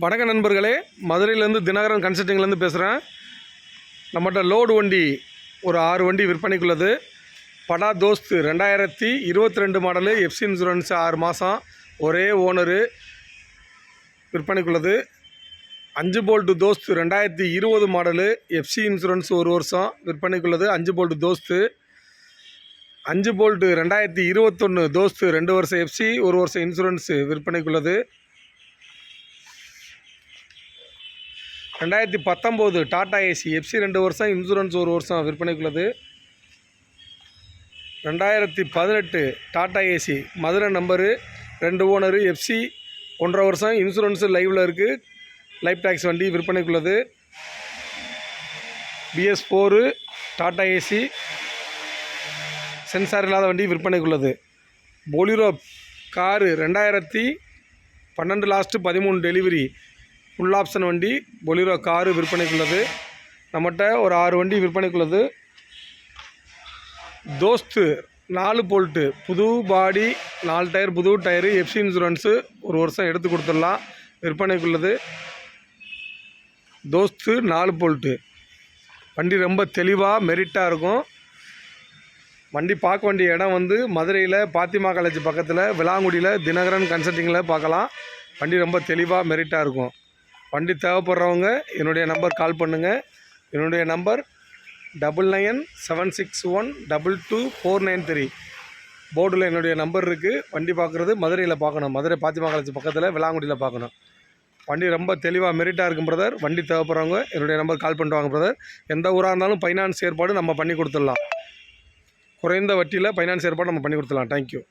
வணக்க நண்பர்களே, மதுரையிலேருந்து தினகரன் கன்சல்டிங்லேருந்து பேசுகிறேன். நம்மகிட்ட லோடு வண்டி ஒரு 6 வண்டி விற்பனைக்குள்ளது. படா தோஸ்து 2022 மாடலு, எஃப்சி இன்சூரன்ஸு 6 மாதம், ஒரே ஓனரு விற்பனைக்குள்ளது. 5 Bolt Dost 2020 model, FC insurance 1 வருஷம் விற்பனைக்குள்ளது. 5 போல்ட்டு தோஸ்து. 5 போல்ட்டு 2021 தோஸ்து 2 வருஷம் எஃப்சி, 1 வருஷம் இன்சூரன்ஸு விற்பனைக்குள்ளது. 2019 டாடா ஏசி, எஃப்சி 2 வருஷம், இன்சூரன்ஸ் 1 வருஷம் விற்பனைக்குள்ளது. 2018 Tata AC, Madurai number, 2 owner, FC 1.5 வருஷம், இன்சூரன்ஸு லைவில் இருக்குது. லைஃப் டேக்ஸ் வண்டி விற்பனைக்குள்ளது. BS4 டாடா ஏசி, சென்சார் இல்லாத வண்டி விற்பனைக்குள்ளது. Bolero car 2012 last 13 delivery, full option வண்டி பொலிரோ காரு விற்பனைக்குள்ளது. நம்மகிட்ட ஒரு 6 வண்டி விற்பனைக்குள்ளது. தோஸ்து 4 போல்ட்டு புது பாடி, 4 டயர் புது டயரு, எஃப்சி இன்சூரன்ஸு 1 வருஷம் எடுத்து கொடுத்துடலாம் விற்பனைக்குள்ளது. தோஸ்து 4 போல்ட்டு வண்டி ரொம்ப தெளிவாக மெரிட்டாக இருக்கும். வண்டி பார்க்க வேண்டிய இடம் மதுரையில் பாத்திமா காலேஜ் பக்கத்தில் விளாங்குடியில் தினகரன் கன்சல்டிங்கில் பார்க்கலாம். வண்டி ரொம்ப தெளிவாக மெரிட்டாக இருக்கும். வண்டி தேவைப்படுறவங்க என்னுடைய நம்பர் கால் பண்ணுங்கள். என்னுடைய நம்பர் 9976122493. போர்டில் என்னுடைய நம்பர் இருக்குது. வண்டி பார்க்குறது மதுரையில் பார்க்கணும். மதுரை பாத்திமா காலேஜ் பக்கத்தில் விளாங்குடியில் பார்க்கணும். வண்டி ரொம்ப தெளிவாக மெரிட்டாக இருக்கும் பிரதர். வண்டி தேவைப்படுறவங்க என்னுடைய நம்பர் கால் பண்ணிட்டு வாங்க பிரதர். எந்த ஊராக இருந்தாலும் ஃபைனான்ஸ் ஏற்பாடு நம்ம பண்ணி கொடுத்துடலாம். குறைந்த வட்டியில் ஃபைனான்ஸ் ஏற்பாடு நம்ம பண்ணி கொடுத்துடலாம். தேங்க்யூ.